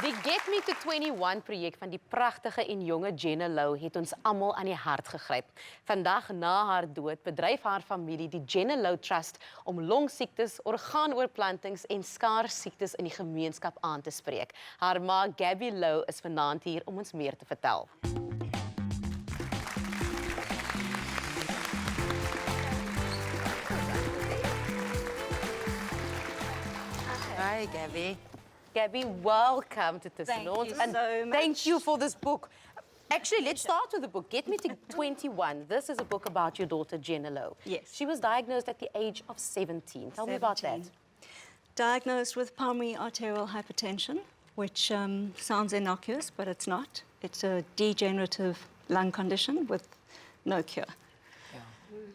Die Get Me to 21 projek van die pragtige en jonge Jenna Lowe het ons almal aan die hart gegryp. Vandag na haar dood bedryf haar familie die Jenna Lowe Trust om longsiektes, orgaanoorplantings en skaarsiektes in die gemeenskap aan te spreek. Haar ma Gabi Lowe is vanaand hier om ons meer te vertel. Hi, Gabi. Gabi, welcome to Tussen Ons. Thank you so much. Thank you for this book. Actually, let's start with the book. Get Me to 21. This is a book about your daughter, Jenna Lowe. Yes. She was diagnosed at the age of 17. Tell me about that. Diagnosed with pulmonary arterial hypertension, which sounds innocuous, but it's not. It's a degenerative lung condition with no cure.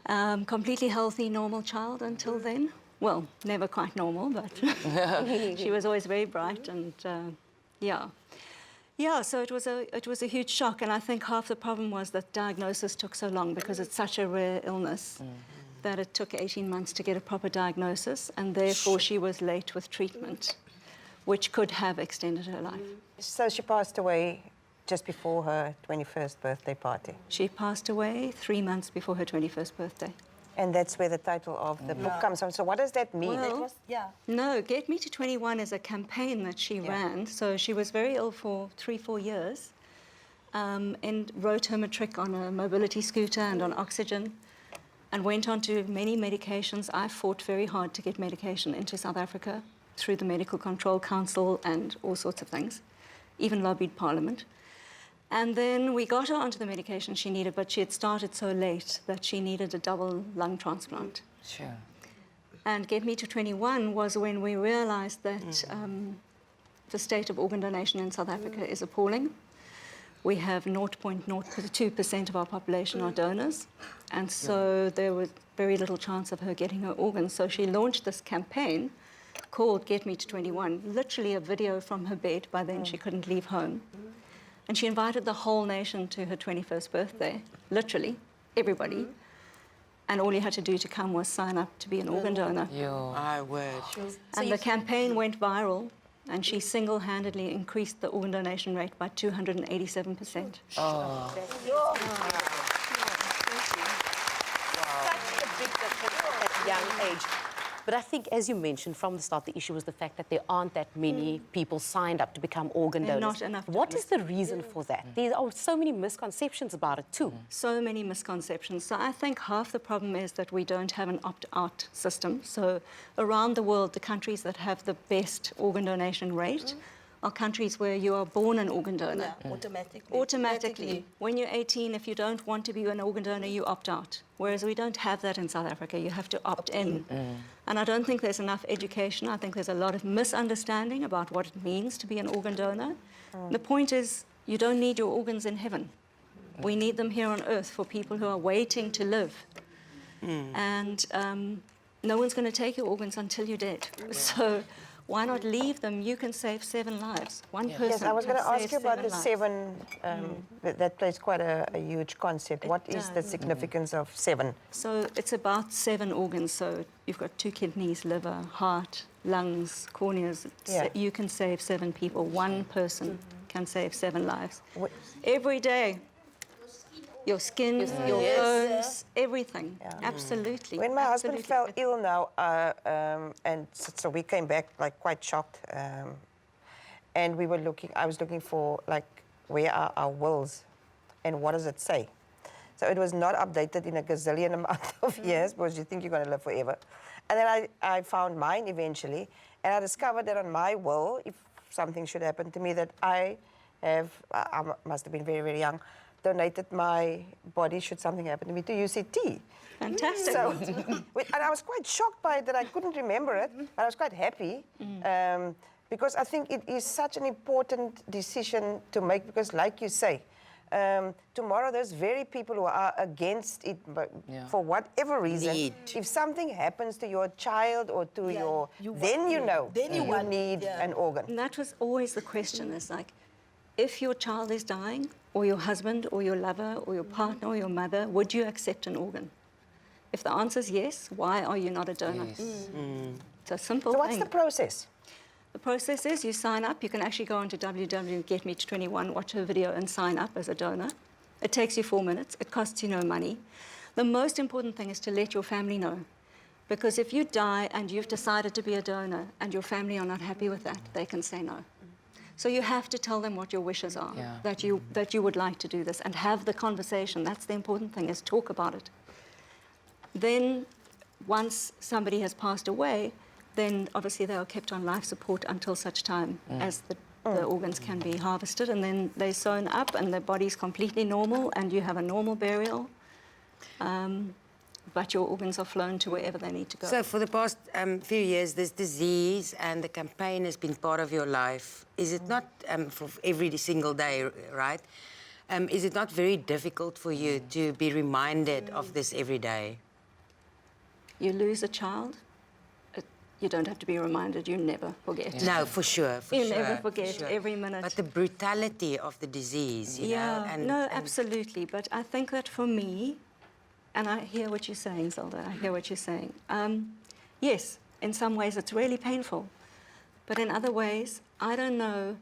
Yeah. Completely healthy, normal child until then. Well, never quite normal, but she was always very bright, and so it was a huge shock, and I think half the problem was that diagnosis took so long because it's such a rare illness that it took 18 months to get a proper diagnosis, and therefore she was late with treatment, which could have extended her life. So she passed away just before her 21st birthday party. She passed away 3 months before her 21st birthday. And that's where the title of the book comes from. So what does that mean? Well, no, Get Me to 21 is a campaign that she ran. So she was very ill for 3-4 years and wrote her matric on a mobility scooter and on oxygen and went on to many medications. I fought very hard to get medication into South Africa through the Medical Control Council and all sorts of things, even lobbied Parliament. And then we got her onto the medication she needed, but she had started so late that she needed a double lung transplant. Sure. And Get Me to 21 was when we realized that the state of organ donation in South Africa is appalling. We have 0.02% of our population are donors, and so there was very little chance of her getting her organs. So she launched this campaign called Get Me to 21, literally a video from her bed. By then she couldn't leave home. And she invited the whole nation to her 21st birthday, literally, everybody. And all you had to do to come was sign up to be an organ donor. I would. And the campaign went viral, and she single-handedly increased the organ donation rate by 287%. Oh. Such a big difference at that young age. But I think, as you mentioned from the start, the issue was the fact that there aren't that many people signed up to become organ donors. Not enough. What is the reason for that? There are so many misconceptions about it too. So many misconceptions. So I think half the problem is that we don't have an opt-out system. So around the world, the countries that have the best organ donation rate are countries where you are born an organ donor. Automatically. When you're 18, if you don't want to be an organ donor, you opt out. Whereas we don't have that in South Africa. You have to opt in. And I don't think there's enough education. I think there's a lot of misunderstanding about what it means to be an organ donor. The point is, you don't need your organs in heaven. We need them here on earth for people who are waiting to live. And no one's going to take your organs until you're dead. So why not leave them? You can save 7 lives. One person. Yes, I was going to can ask you save about the 7 7. That plays quite a huge concept. What is the significance of 7? So it's about 7 organs. So you've got 2 kidneys, liver, heart, lungs, corneas. Yeah. You can save 7 people. One person can save 7 lives. Every day. Your skin, your bones, everything. Absolutely. When my husband fell ill now, and so we came back like quite shocked, and we were looking. I was looking for like, where are our wills, and what does it say? So it was not updated in a gazillion amount of years because you think you're going to live forever. And then I found mine eventually, and I discovered that on my will, if something should happen to me, that I must have been very, very young, donated my body, should something happen to me, to UCT. Fantastic. So, and I was quite shocked by it that I couldn't remember it, but I was quite happy because I think it is such an important decision to make because, like you say, tomorrow there's very people who are against it but for whatever reason. If something happens to your child or to then you know you need an organ. And that was always the question, is like, if your child is dying, or your husband, or your lover, or your partner, or your mother, would you accept an organ? If the answer is yes, why are you not a donor? It's a simple thing. So what's the process? The process is you sign up. You can actually go onto www.getme21, watch a video and sign up as a donor. It takes you 4 minutes. It costs you no money. The most important thing is to let your family know. Because if you die and you've decided to be a donor and your family are not happy with that, they can say no. So you have to tell them what your wishes are, that you would like to do this, and have the conversation. That's the important thing, is talk about it. Then, once somebody has passed away, then obviously they are kept on life support until such time as the organs can be harvested, and then they're sewn up and their body's completely normal and you have a normal burial. But your organs are flown to wherever they need to go. So for the past few years, this disease and the campaign has been part of your life. Is it not, for every single day, right? Is it not very difficult for you to be reminded of this every day? You lose a child, you don't have to be reminded, you never forget. No, for sure, You never forget, every minute. But the brutality of the disease, you know? No, absolutely. But I think that for me, and I hear what you're saying, Zelda, I hear what you're saying. Yes, in some ways it's really painful. But in other ways, I don't know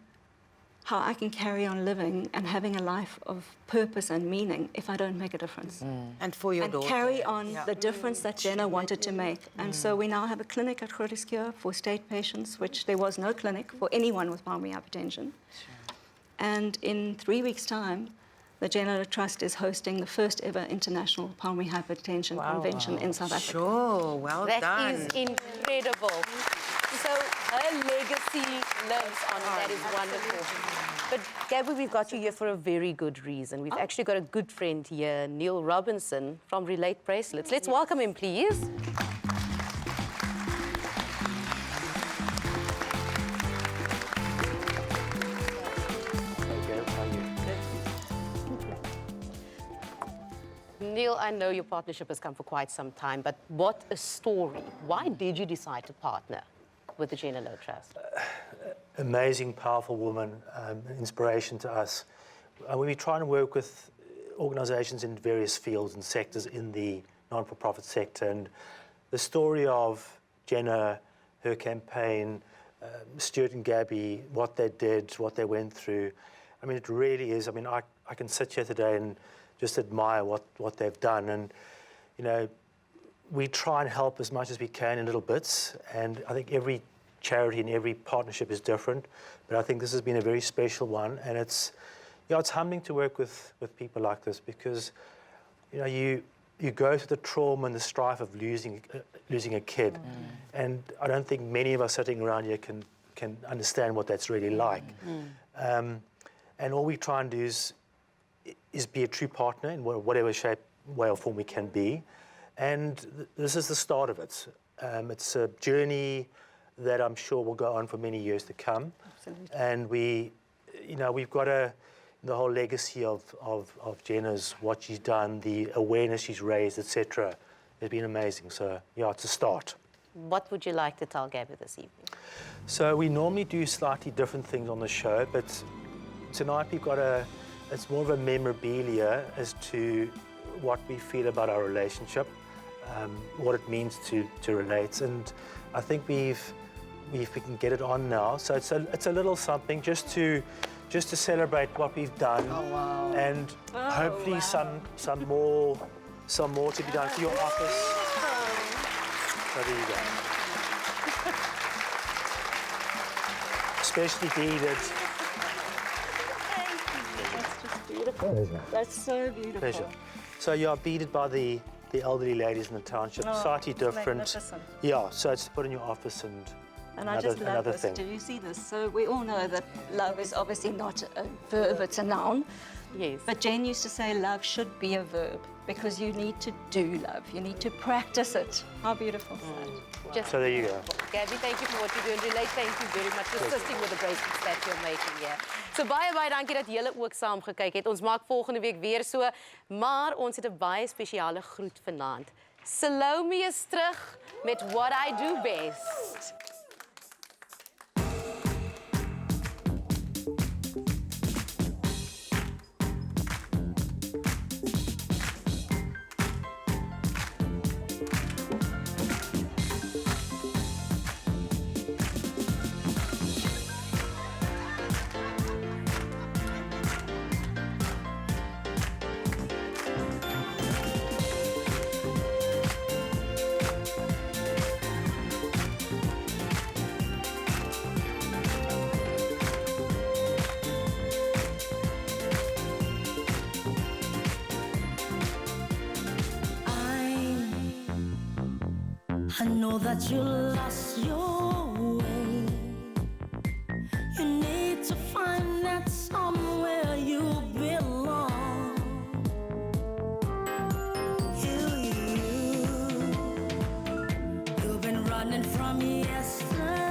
how I can carry on living and having a life of purpose and meaning if I don't make a difference. And for your and daughter. carry on the difference that Jenna wanted to make. And so we now have a clinic at Grooteskieur for state patients, which there was no clinic for anyone with pulmonary hypertension. And in 3 weeks' time, the Jenna Trust is hosting the first ever international pulmonary hypertension convention in South Africa. Sure, well done. That is incredible. So her legacy lives on. That is wonderful. But Gabi, we've got you here for a very good reason. We've actually got a good friend here, Neil Robinson from Relate Bracelets. Let's welcome him, please. Neil, I know your partnership has come for quite some time, but what a story. Why did you decide to partner with the Jenna Lowe Trust? Amazing, powerful woman, an inspiration to us. We're trying to work with organisations in various fields and sectors in the non-for-profit sector. And the story of Jenna, her campaign, Stuart and Gabi, what they did, what they went through, I mean, it really is. I mean, I can sit here today and just admire what they've done. And, you know, we try and help as much as we can in little bits. And I think every charity and every partnership is different. But I think this has been a very special one. And it's humbling to work with people like this because, you know, you go through the trauma and the strife of losing a kid. And I don't think many of us sitting around here can understand what that's really like. And all we try and do is be a true partner in whatever shape, way or form we can be. And this is the start of it. It's a journey that I'm sure will go on for many years to come. Absolutely. And we've got the whole legacy of Jenna's, what she's done, the awareness she's raised, etc. has been amazing. So, yeah, it's a start. What would you like to tell Gabi this evening? So we normally do slightly different things on the show, but tonight we've got it's more of a memorabilia as to what we feel about our relationship, what it means to relate. And I think we can get it on now. So it's a little something just to celebrate what we've done. Oh, wow. And hopefully some more to be done for your office. So there you go. Especially beaded. Beautiful. That's so beautiful. Pleasure. So you are beaded by the elderly ladies in the township, slightly different. Magnificent. Yeah, so it's put in your office and I just love another this. thing. Do you see this? So we all know that love is obviously not a verb, it's a noun. Yes. But Jane used to say love should be a verb because you need to do love. You need to practice it. How beautiful is that? Just So there you go. Gabi, thank you for what you do. And Relate, thank you very much for assisting with the bracelets that you're making here. So baie dankie dat julle ook saam gekyk het. Ons maak volgende week weer so, maar ons het 'n baie spesiale groet vanaand. Salome is terug met What I Do Best. I know that you lost your way. You need to find that somewhere you belong. You've been running from yesterday.